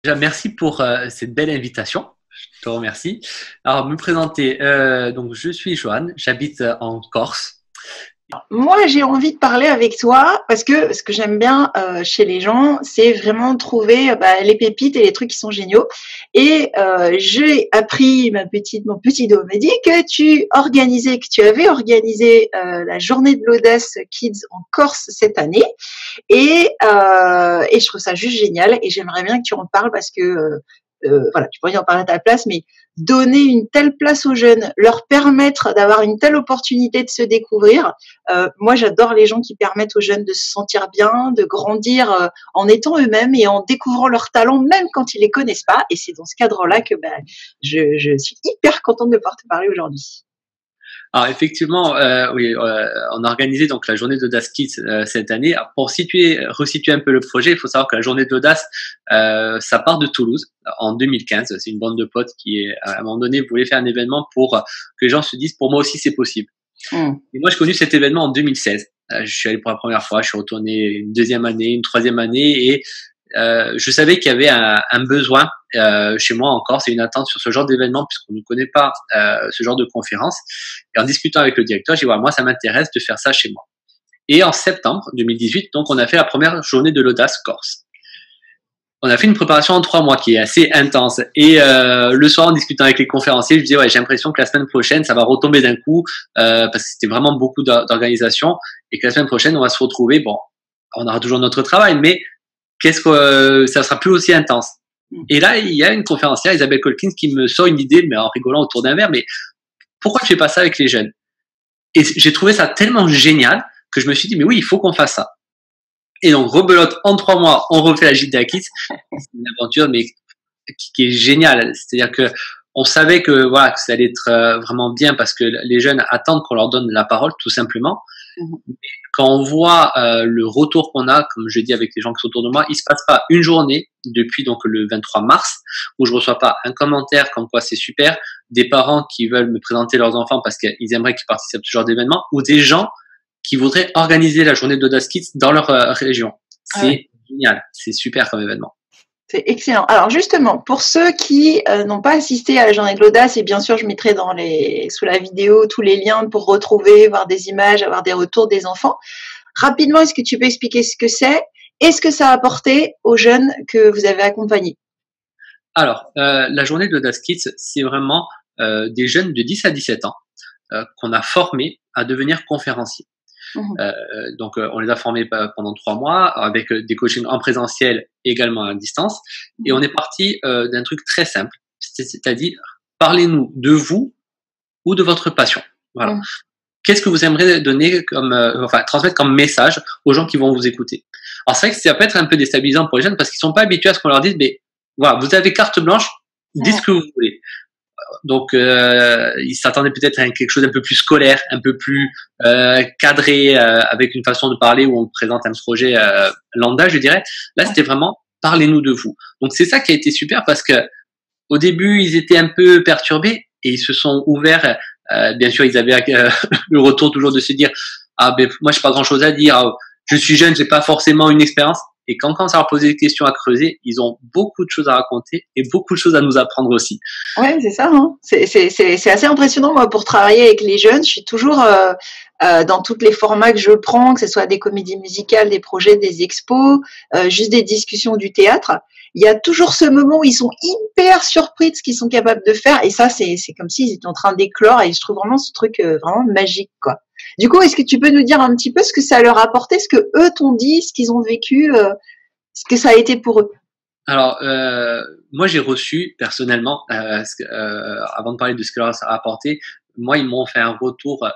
Déjà, merci pour cette belle invitation. Je te remercie. Alors, me présenter. Donc, je suis Johan, j'habite en Corse. Moi, j'ai envie de parler avec toi parce que ce que j'aime bien chez les gens, c'est vraiment trouver les pépites et les trucs qui sont géniaux. Et j'ai appris, mon petit dos m'a dit que tu avais organisé la journée de l'audace Kids en Corse cette année. Et je trouve ça juste génial. Et j'aimerais bien que tu en parles parce que voilà, tu pourrais y en parler à ta place, mais donner une telle place aux jeunes, leur permettre d'avoir une telle opportunité de se découvrir. Moi, j'adore les gens qui permettent aux jeunes de se sentir bien, de grandir en étant eux-mêmes et en découvrant leurs talents, même quand ils les connaissent pas. Et c'est dans ce cadre-là que je suis hyper contente de pouvoir te parler aujourd'hui. Alors, effectivement, oui, on a organisé donc la journée d'Audace Kids cette année. Alors, pour resituer un peu le projet, il faut savoir que la journée d'Audace, ça part de Toulouse en 2015. C'est une bande de potes qui, à un moment donné, voulait faire un événement pour que les gens se disent, pour moi aussi, c'est possible. Et moi, j'ai connu cet événement en 2016. Je suis allé pour la première fois, je suis retourné une deuxième année, une troisième année, et je savais qu'il y avait un besoin chez moi encore, c'est une attente sur ce genre d'événement puisqu'on ne connaît pas ce genre de conférence. Et en discutant avec le directeur, j'ai dit voilà, moi ça m'intéresse de faire ça chez moi. Et en septembre 2018, donc on a fait la première journée de l'audace Corse. On a fait une préparation en 3 mois qui est assez intense. Et le soir, en discutant avec les conférenciers, je disais ouais, j'ai l'impression que la semaine prochaine, ça va retomber d'un coup parce que c'était vraiment beaucoup d'organisation et que la semaine prochaine, on va se retrouver. Bon, on aura toujours notre travail, mais qu'est-ce que ça sera plus aussi intense. Et là, il y a une conférencière, Isabelle Colkins, qui me sort une idée, mais en rigolant autour d'un verre, mais pourquoi je fais pas ça avec les jeunes? Et j'ai trouvé ça tellement génial que je me suis dit, mais oui, il faut qu'on fasse ça. Et donc, rebelote, en 3 mois, on refait la JDA Kids. C'est une aventure, mais qui est géniale. C'est-à-dire que on savait que voilà que ça allait être vraiment bien parce que les jeunes attendent qu'on leur donne la parole, tout simplement. Quand on voit le retour qu'on a, comme je dis avec les gens qui sont autour de moi, il se passe pas une journée depuis donc le 23 mars où je reçois pas un commentaire comme quoi c'est super, des parents qui veulent me présenter leurs enfants parce qu'ils aimeraient qu'ils participent à ce genre d'événement, ou des gens qui voudraient organiser la journée d'Audace Kids dans leur région. C'est génial, c'est super comme événement. C'est excellent. Alors justement, pour ceux qui n'ont pas assisté à la journée de l'audace, et bien sûr je mettrai sous la vidéo tous les liens pour retrouver, voir des images, avoir des retours des enfants. Rapidement, est-ce que tu peux expliquer ce que c'est et ce que ça a apporté aux jeunes que vous avez accompagnés? Alors, la journée de l'Audace Kids, c'est vraiment des jeunes de 10 à 17 ans qu'on a formés à devenir conférenciers. Donc, on les a formés pendant 3 mois avec des coachings en présentiel, également à distance. Et on est parti d'un truc très simple, c'est-à-dire parlez-nous de vous ou de votre passion. Voilà. Qu'est-ce que vous aimeriez donner transmettre comme message aux gens qui vont vous écouter? Alors, c'est vrai que ça peut être un peu déstabilisant pour les jeunes parce qu'ils sont pas habitués à ce qu'on leur dise, mais voilà, vous avez carte blanche, dites ce que vous voulez. Donc, ils s'attendaient peut-être à quelque chose d'un peu plus scolaire, un peu plus cadré, avec une façon de parler où on présente un projet lambda, je dirais. Là, c'était vraiment parlez-nous de vous. Donc, c'est ça qui a été super parce que au début, ils étaient un peu perturbés et ils se sont ouverts. Bien sûr, ils avaient le retour toujours de se dire ah ben moi j'ai pas grand chose à dire, je suis jeune, j'ai pas forcément une expérience. Et quand on commence à leur poser des questions à creuser, ils ont beaucoup de choses à raconter et beaucoup de choses à nous apprendre aussi. Ouais, c'est ça. Hein. C'est assez impressionnant moi pour travailler avec les jeunes. Je suis toujours dans tous les formats que je prends, que ce soit des comédies musicales, des projets, des expos, juste des discussions du théâtre. Il y a toujours ce moment où ils sont hyper surpris de ce qu'ils sont capables de faire. Et ça, c'est comme s'ils étaient en train d'éclore. Et je trouve vraiment ce truc vraiment magique, quoi. Du coup, est-ce que tu peux nous dire un petit peu ce que ça leur a apporté, ce que eux t'ont dit, ce qu'ils ont vécu, ce que ça a été pour eux? Alors, moi, j'ai reçu personnellement, avant de parler de ce que leur a apporté, moi, ils m'ont fait un retour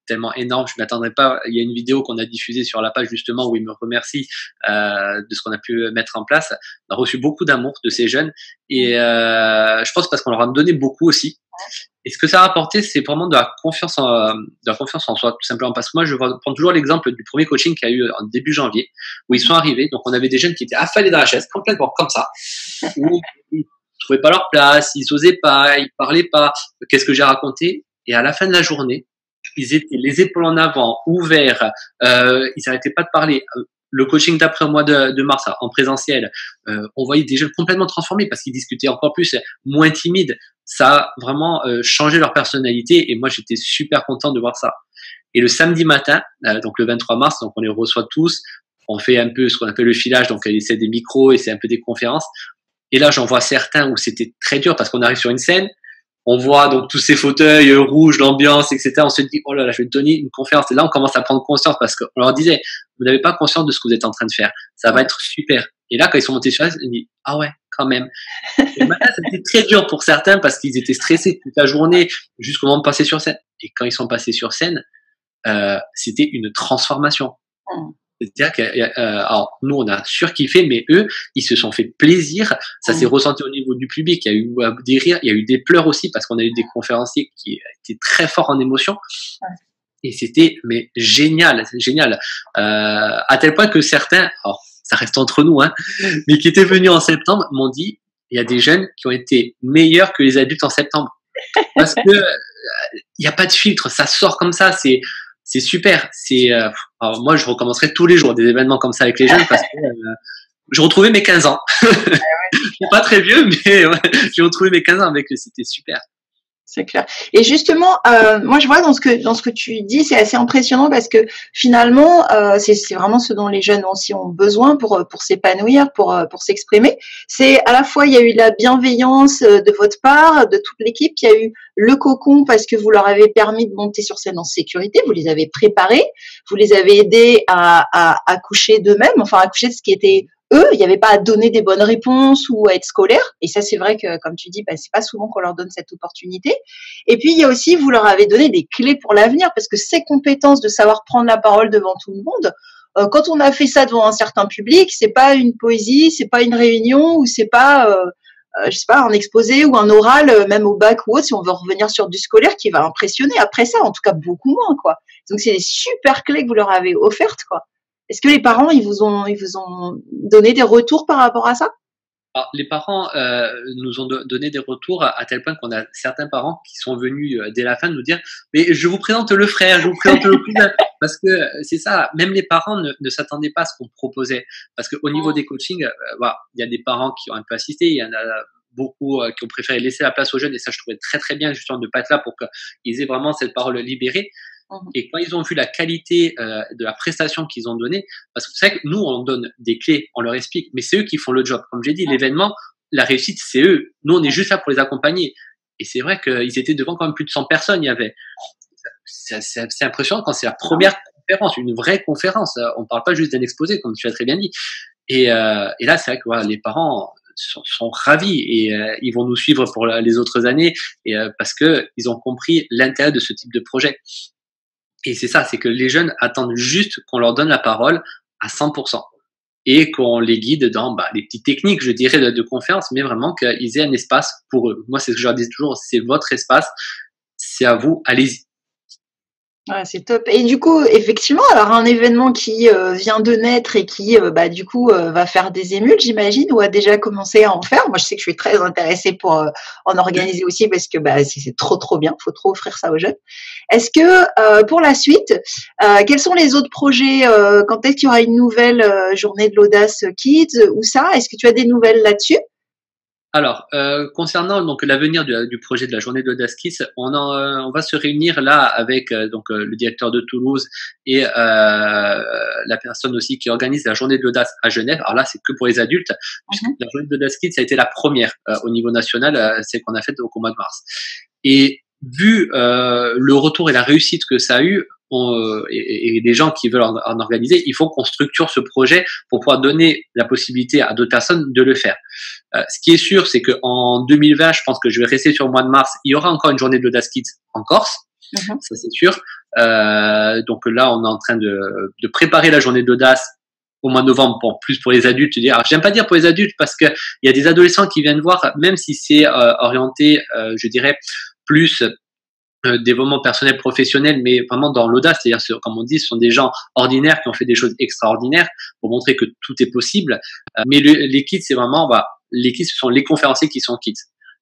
tellement énorme, je ne m'attendrais pas. Il y a une vidéo qu'on a diffusée sur la page justement où ils me remercient de ce qu'on a pu mettre en place. On a reçu beaucoup d'amour de ces jeunes et je pense parce qu'on leur a donné beaucoup aussi. Et ce que ça a apporté, c'est vraiment de la confiance en soi, tout simplement. Parce que moi, je prends toujours l'exemple du premier coaching qu'il y a eu en début janvier, où ils sont arrivés. Donc, on avait des jeunes qui étaient affalés dans la chaise, complètement comme ça, où ils trouvaient pas leur place, ils osaient pas, ils parlaient pas. Qu'est-ce que j'ai raconté? Et à la fin de la journée, ils étaient les épaules en avant, ouverts, ils n'arrêtaient pas de parler. le coaching d'après au mois de mars en présentiel, on voyait des jeunes complètement transformés parce qu'ils discutaient encore plus, moins timides. Ça a vraiment changé leur personnalité et moi j'étais super content de voir ça. Et le samedi matin, donc le 23 mars, donc on les reçoit tous, on fait un peu ce qu'on appelle le filage, donc c'est des micros et c'est un peu des conférences. Et là j'en vois certains où c'était très dur parce qu'on arrive sur une scène, on voit donc tous ces fauteuils rouges, l'ambiance, etc. On se dit, oh là là, je vais te donner une conférence. Et là, on commence à prendre conscience parce qu'on leur disait, vous n'avez pas conscience de ce que vous êtes en train de faire. Ça va être super. Et là, quand ils sont montés sur la scène, ils disent, ah ouais, quand même. Et maintenant, c'était très dur pour certains parce qu'ils étaient stressés toute la journée jusqu'au moment de passer sur scène. Et quand ils sont passés sur scène, c'était une transformation. C'est-à-dire que, alors, nous, on a surkiffé, mais eux, ils se sont fait plaisir. Ça s'est ressenti au niveau du public. Il y a eu des rires, il y a eu des pleurs aussi parce qu'on a eu des conférenciers qui étaient très forts en émotion. Et c'était, mais génial, c'est génial. À tel point que certains, alors, ça reste entre nous, hein, mais qui étaient venus en septembre, m'ont dit, il y a des jeunes qui ont été meilleurs que les adultes en septembre. Parce que, il n'y a pas de filtre, ça sort comme ça, c'est super. Alors moi, je recommencerai tous les jours des événements comme ça avec les jeunes parce que je retrouvais mes 15 ans. Je suis pas très vieux, mais ouais, j'ai retrouvé mes 15 ans avec eux. C'était super. C'est clair. Et justement, moi je vois dans ce que tu dis, c'est assez impressionnant parce que finalement, c'est vraiment ce dont les jeunes aussi ont besoin pour s'épanouir, pour s'exprimer. C'est à la fois il y a eu la bienveillance de votre part, de toute l'équipe, il y a eu le cocon parce que vous leur avez permis de monter sur scène en sécurité, vous les avez préparés, vous les avez aidés à accoucher d'eux-mêmes, enfin accoucher de ce qui était eux, il n'y avait pas à donner des bonnes réponses ou à être scolaire. Et ça, c'est vrai que, comme tu dis, c'est pas souvent qu'on leur donne cette opportunité. Et puis, il y a aussi, vous leur avez donné des clés pour l'avenir parce que ces compétences de savoir prendre la parole devant tout le monde, quand on a fait ça devant un certain public, c'est pas une poésie, c'est pas une réunion ou c'est pas, je sais pas, un exposé ou un oral, même au bac ou autre, si on veut revenir sur du scolaire qui va impressionner après ça, en tout cas beaucoup moins, quoi. Donc, c'est des super clés que vous leur avez offertes, quoi. Est-ce que les parents, ils vous ont donné des retours par rapport à ça? Alors, les parents nous ont donné des retours à tel point qu'on a certains parents qui sont venus dès la fin nous dire mais je vous présente le frère, je vous présente le cousin parce que c'est ça, même les parents ne s'attendaient pas à ce qu'on proposait parce qu'au niveau des coachings, voilà, il y a des parents qui ont un peu assisté, il y en a beaucoup qui ont préféré laisser la place aux jeunes et ça je trouvais très très bien justement de ne pas être là pour qu'ils aient vraiment cette parole libérée. Et quand ils ont vu la qualité de la prestation qu'ils ont donnée, parce que c'est vrai que nous, on donne des clés, on leur explique, mais c'est eux qui font le job. Comme j'ai dit, l'événement, la réussite, c'est eux. Nous, on est juste là pour les accompagner. Et c'est vrai qu'ils étaient devant quand même plus de 100 personnes. Il y avait, c'est impressionnant quand c'est la première conférence, une vraie conférence. On ne parle pas juste d'un exposé, comme tu as très bien dit. Et là, c'est vrai que voilà, les parents sont ravis et ils vont nous suivre pour les autres années et parce que ils ont compris l'intérêt de ce type de projet. Et c'est ça, c'est que les jeunes attendent juste qu'on leur donne la parole à 100% et qu'on les guide dans les petites techniques, je dirais, de conférence, mais vraiment qu'ils aient un espace pour eux. Moi, c'est ce que je leur dis toujours, c'est votre espace, c'est à vous, allez-y. Ouais, c'est top. Et du coup, effectivement, alors un événement qui vient de naître et qui, du coup, va faire des émules, j'imagine, ou a déjà commencé à en faire. Moi, je sais que je suis très intéressée pour en organiser aussi parce que c'est trop, trop bien. Faut trop offrir ça aux jeunes. Est-ce que pour la suite, quels sont les autres projets quand est-ce qu'il y aura une nouvelle journée de l'audace Kids ou ça? Est-ce que tu as des nouvelles là-dessus? Alors, concernant donc l'avenir du projet de la journée de l'audace Kids, on va se réunir là avec le directeur de Toulouse et la personne aussi qui organise la journée de l'audace à Genève. Alors là, c'est que pour les adultes, puisque la journée de l'audace Kids, ça a été la première au niveau national, celle qu'on a faite au mois de mars. Et vu le retour et la réussite que ça a eu, et les gens qui veulent en organiser, il faut qu'on structure ce projet pour pouvoir donner la possibilité à d'autres personnes de le faire. Ce qui est sûr, c'est qu'en 2020, je pense que je vais rester sur le mois de mars, il y aura encore une journée de l'audace Kids en Corse, ça c'est sûr. Donc là, on est en train de préparer la journée de l'audace au mois de novembre, plus pour les adultes. Alors, j'aime pas dire pour les adultes parce que il y a des adolescents qui viennent voir, même si c'est orienté, je dirais, plus développement personnel professionnel, mais vraiment dans l'audace, c'est-à-dire, comme on dit, ce sont des gens ordinaires qui ont fait des choses extraordinaires pour montrer que tout est possible. Mais les kids, c'est vraiment, les kids, ce sont les conférenciers qui sont kids.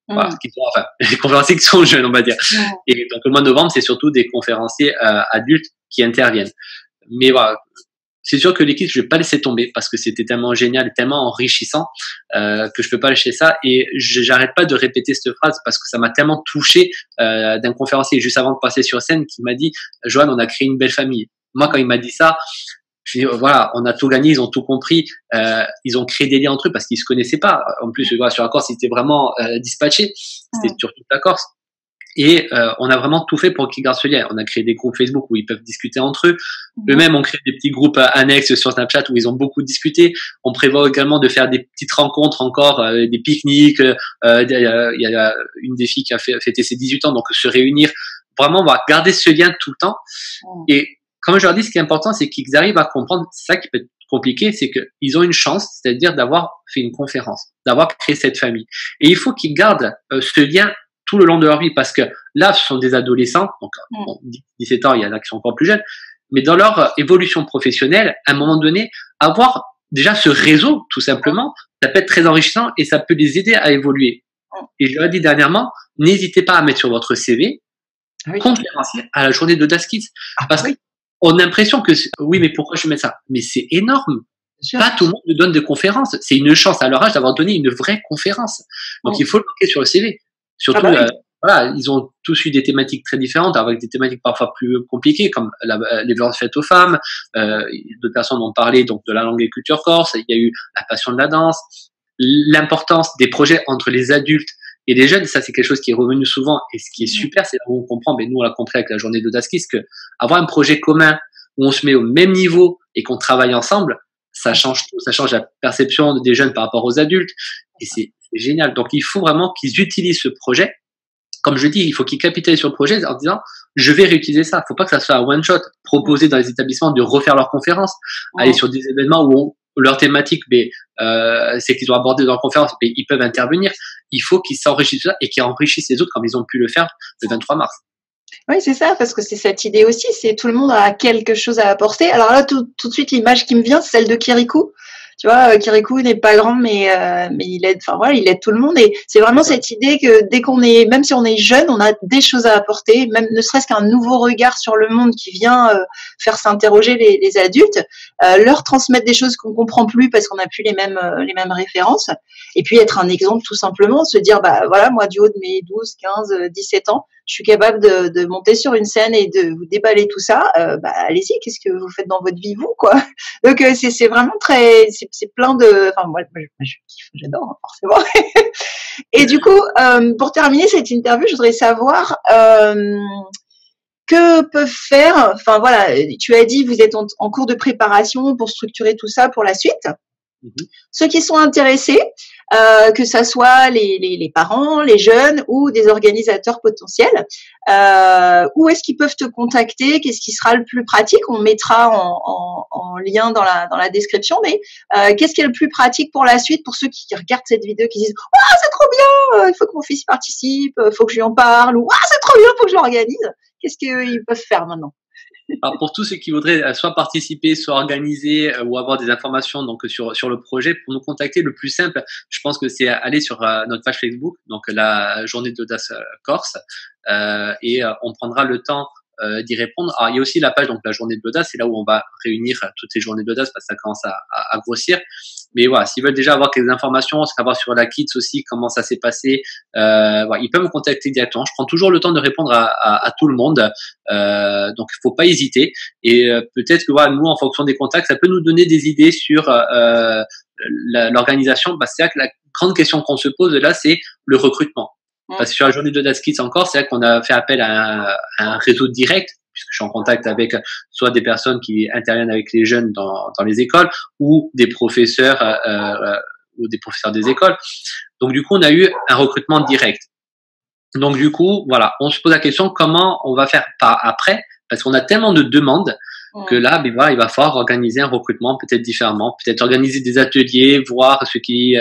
Voilà, les conférenciers qui sont jeunes, on va dire. Et donc, le mois de novembre, c'est surtout des conférenciers adultes qui interviennent. Mais voilà, c'est sûr que l'équipe, je vais pas laisser tomber parce que c'était tellement génial et tellement enrichissant que je peux pas lâcher ça. Et j'arrête pas de répéter cette phrase parce que ça m'a tellement touché d'un conférencier juste avant de passer sur scène qui m'a dit Johan, on a créé une belle famille. Moi, quand il m'a dit ça, je dis voilà, on a tout gagné, ils ont tout compris, ils ont créé des liens entre eux parce qu'ils se connaissaient pas. En plus, voilà, sur la Corse, ils étaient vraiment dispatchés, c'était sur toute la Corse. Et on a vraiment tout fait pour qu'ils gardent ce lien. On a créé des groupes Facebook où ils peuvent discuter entre eux. Eux-mêmes ont créé des petits groupes annexes sur Snapchat où ils ont beaucoup discuté. On prévoit également de faire des petites rencontres encore, des pique-niques. Il y a une des filles qui a fêté ses 18 ans, donc se réunir. Vraiment, on va garder ce lien tout le temps. Et comme je leur dis, ce qui est important, c'est qu'ils arrivent à comprendre. C'est ça qui peut être compliqué, c'est qu'ils ont une chance, c'est-à-dire d'avoir fait une conférence, d'avoir créé cette famille. Et il faut qu'ils gardent ce lien tout le long de leur vie, parce que là, ce sont des adolescents, donc bon, 17 ans, il y en a qui sont encore plus jeunes, mais dans leur évolution professionnelle, à un moment donné, avoir déjà ce réseau, tout simplement, ça peut être très enrichissant et ça peut les aider à évoluer. Et je leur ai dit dernièrement, n'hésitez pas à mettre sur votre CV conférencier à la journée de DASKids, parce qu'on a l'impression que, oui, mais pourquoi je mets ça? Mais c'est énorme. Pas tout le monde nous donne des conférences. C'est une chance à leur âge d'avoir donné une vraie conférence. Donc, il faut le marquer sur le CV. Surtout, voilà, ils ont tous eu des thématiques très différentes, avec des thématiques parfois plus compliquées, comme les violences faites aux femmes. D'autres personnes ont parlé donc de la langue et culture corse. Il y a eu la passion de la danse, l'importance des projets entre les adultes et les jeunes. Ça, c'est quelque chose qui est revenu souvent. Et ce qui est super, c'est là où on comprend, mais nous, on l'a compris avec la journée de DASKids, que avoir un projet commun où on se met au même niveau et qu'on travaille ensemble, ça change tout. Ça change la perception des jeunes par rapport aux adultes. Et c'est génial. Donc, il faut vraiment qu'ils utilisent ce projet. Comme je dis, il faut qu'ils capitalisent sur le projet en disant, je vais réutiliser ça. Il ne faut pas que ça soit un one-shot. Proposer dans les établissements de refaire leurs conférences, aller sur des événements où leur thématique, c'est qu'ils ont abordé dans leur conférence, mais ils peuvent intervenir. Il faut qu'ils s'enrichissent de ça et qu'ils enrichissent les autres comme ils ont pu le faire le 23 mars. Oui, c'est ça, parce que c'est cette idée aussi, c'est tout le monde a quelque chose à apporter. Alors là, tout de suite, l'image qui me vient, c'est celle de Kirikou. Tu vois, Kirikou n'est pas grand, mais il aide, enfin voilà, il aide tout le monde. Et c'est vraiment cette idée que dès qu'on est, même si on est jeune, on a des choses à apporter, même ne serait-ce qu'un nouveau regard sur le monde qui vient faire s'interroger les adultes, leur transmettre des choses qu'on comprend plus parce qu'on n'a plus les mêmes références. Et puis être un exemple tout simplement, se dire, bah voilà, moi du haut de mes 12, 15, 17 ans, je suis capable de monter sur une scène et de vous déballer tout ça. Bah allez-y, qu'est-ce que vous faites dans votre vie, vous, quoi. Donc c'est vraiment très, c'est plein de, enfin moi je kiffe, j'adore, hein, forcément. Et du coup, pour terminer cette interview, je voudrais savoir que peuvent faire, enfin voilà, tu as dit vous êtes en cours de préparation pour structurer tout ça pour la suite. Ceux qui sont intéressés, que ça soit les parents, les jeunes ou des organisateurs potentiels, où est-ce qu'ils peuvent te contacter? Qu'est-ce qui sera le plus pratique? On mettra en lien dans la description, mais qu'est-ce qui est le plus pratique pour la suite pour ceux qui regardent cette vidéo, qui disent « Oh, c'est trop bien, il faut que mon fils participe, il faut que je lui en parle » ou « Ah, c'est trop bien, il faut que je l'organise ». Qu'est-ce qu'ils peuvent faire maintenant? Alors pour tous ceux qui voudraient soit participer, soit organiser ou avoir des informations donc sur le projet, pour nous contacter, le plus simple, je pense que c'est aller sur notre page Facebook, donc la journée d'audace Corse, et on prendra le temps d'y répondre. Alors il y a aussi la page donc la journée de l'audace, c'est là où on va réunir toutes ces journées d'audace parce que ça commence à grossir. Mais voilà, s'ils veulent déjà avoir quelques informations, savoir sur la Kids aussi comment ça s'est passé, voilà, ils peuvent me contacter directement. Je prends toujours le temps de répondre à tout le monde, donc il faut pas hésiter. Et peut-être que voilà, nous en fonction des contacts, ça peut nous donner des idées sur l'organisation. C'est vrai que la grande question qu'on se pose là, c'est le recrutement. Parce que sur la journée de DASKids encore, c'est vrai qu'on a fait appel à un réseau direct, puisque je suis en contact avec soit des personnes qui interviennent avec les jeunes dans les écoles ou des professeurs des écoles. Donc du coup, on a eu un recrutement direct. Donc du coup, voilà, on se pose la question comment on va faire par après, parce qu'on a tellement de demandes que là, ben voilà, il va falloir organiser un recrutement peut-être différemment, peut-être organiser des ateliers, voir ceux qui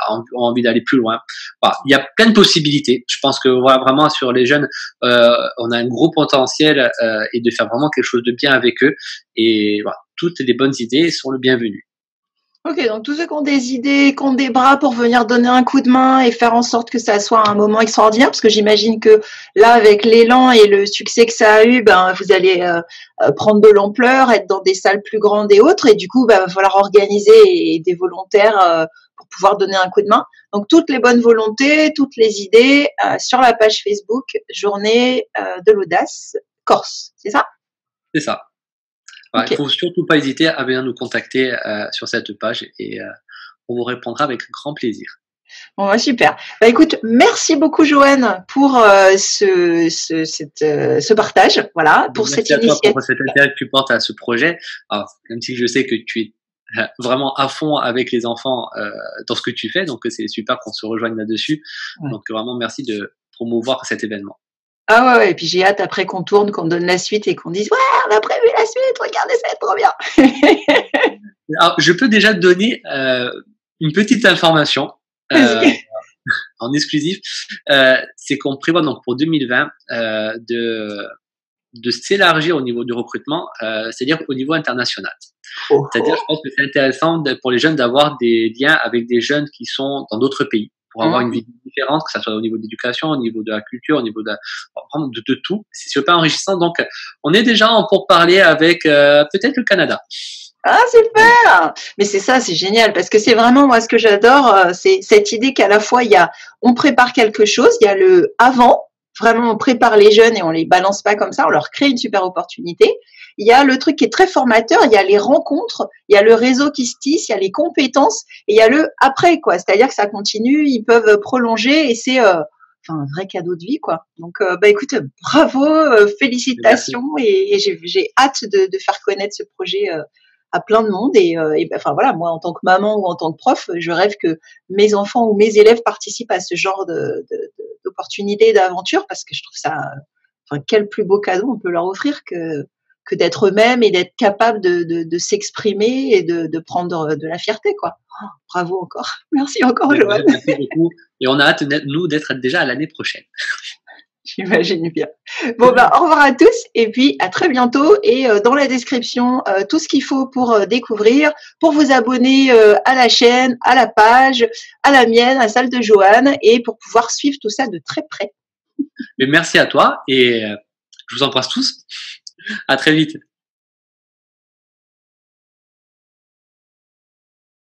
ont envie d'aller plus loin. Voilà, il y a plein de possibilités. Je pense que voilà, vraiment sur les jeunes, on a un gros potentiel et de faire vraiment quelque chose de bien avec eux. Et voilà, toutes les bonnes idées sont le bienvenu. Ok, donc tous ceux qui ont des idées, qui ont des bras pour venir donner un coup de main et faire en sorte que ça soit un moment extraordinaire, parce que j'imagine que là, avec l'élan et le succès que ça a eu, ben, vous allez prendre de l'ampleur, être dans des salles plus grandes et autres, et du coup, ben, il va falloir organiser des volontaires pour pouvoir donner un coup de main. Donc toutes les bonnes volontés, toutes les idées sur la page Facebook Journée de l'audace Corse, c'est ça? C'est ça. Voilà, il Ok. faut surtout pas hésiter à venir nous contacter sur cette page et on vous répondra avec grand plaisir. Bon, bah, super. Bah, écoute, merci beaucoup, Joanne, pour ce partage, voilà, pour cette Merci à toi initiative. pour cet intérêt que tu portes à ce projet. Alors, même si je sais que tu es vraiment à fond avec les enfants dans ce que tu fais, donc c'est super qu'on se rejoigne là-dessus. Ouais. Donc vraiment merci de promouvoir cet événement. Ah ouais, ouais, et puis j'ai hâte après qu'on tourne, qu'on donne la suite et qu'on dise ouais, on a prévu la suite, regardez, ça va être trop bien. Alors, je peux déjà te donner une petite information euh, Vas-y. en exclusif. C'est qu'on prévoit donc pour 2020 de s'élargir au niveau du recrutement, c'est-à-dire au niveau international. Oh, C'est-à-dire, je oh. pense que c'est intéressant pour les jeunes d'avoir des liens avec des jeunes qui sont dans d'autres pays pour avoir une Mmh. vision différente, que ce soit au niveau de l'éducation, au niveau de la culture, au niveau vraiment de tout. C'est super enrichissant. Donc, on est déjà en pourparlers avec peut-être le Canada. Ah, super! Mais c'est ça, c'est génial, parce que c'est vraiment, moi, ce que j'adore, c'est cette idée qu'à la fois, on prépare quelque chose, il y a le avant, vraiment, on prépare les jeunes et on les balance pas comme ça, on leur crée une super opportunité. Il y a le truc qui est très formateur, il y a les rencontres, il y a le réseau qui se tisse, il y a les compétences, et il y a le après, quoi. C'est-à-dire que ça continue, ils peuvent prolonger, et c'est, enfin, un vrai cadeau de vie, quoi. Donc, bah, écoute, bravo, Merci. félicitations, et j'ai hâte de faire connaître ce projet, à plein de monde et ben, enfin voilà, moi en tant que maman ou en tant que prof, je rêve que mes enfants ou mes élèves participent à ce genre d'opportunités, d'aventures parce que je trouve ça, enfin quel plus beau cadeau on peut leur offrir que d'être eux-mêmes et d'être capable de s'exprimer et de prendre de la fierté quoi. Oh, bravo encore, merci encore Joanne. Merci beaucoup. Et on a hâte, nous, d'être déjà à l'année prochaine. J'imagine bien. Bon, bah, au revoir à tous et puis à très bientôt. Et dans la description, tout ce qu'il faut pour découvrir, pour vous abonner à la chaîne, à la page, à la mienne, à celle de Joanne et pour pouvoir suivre tout ça de très près. Mais merci à toi et je vous embrasse tous. À très vite.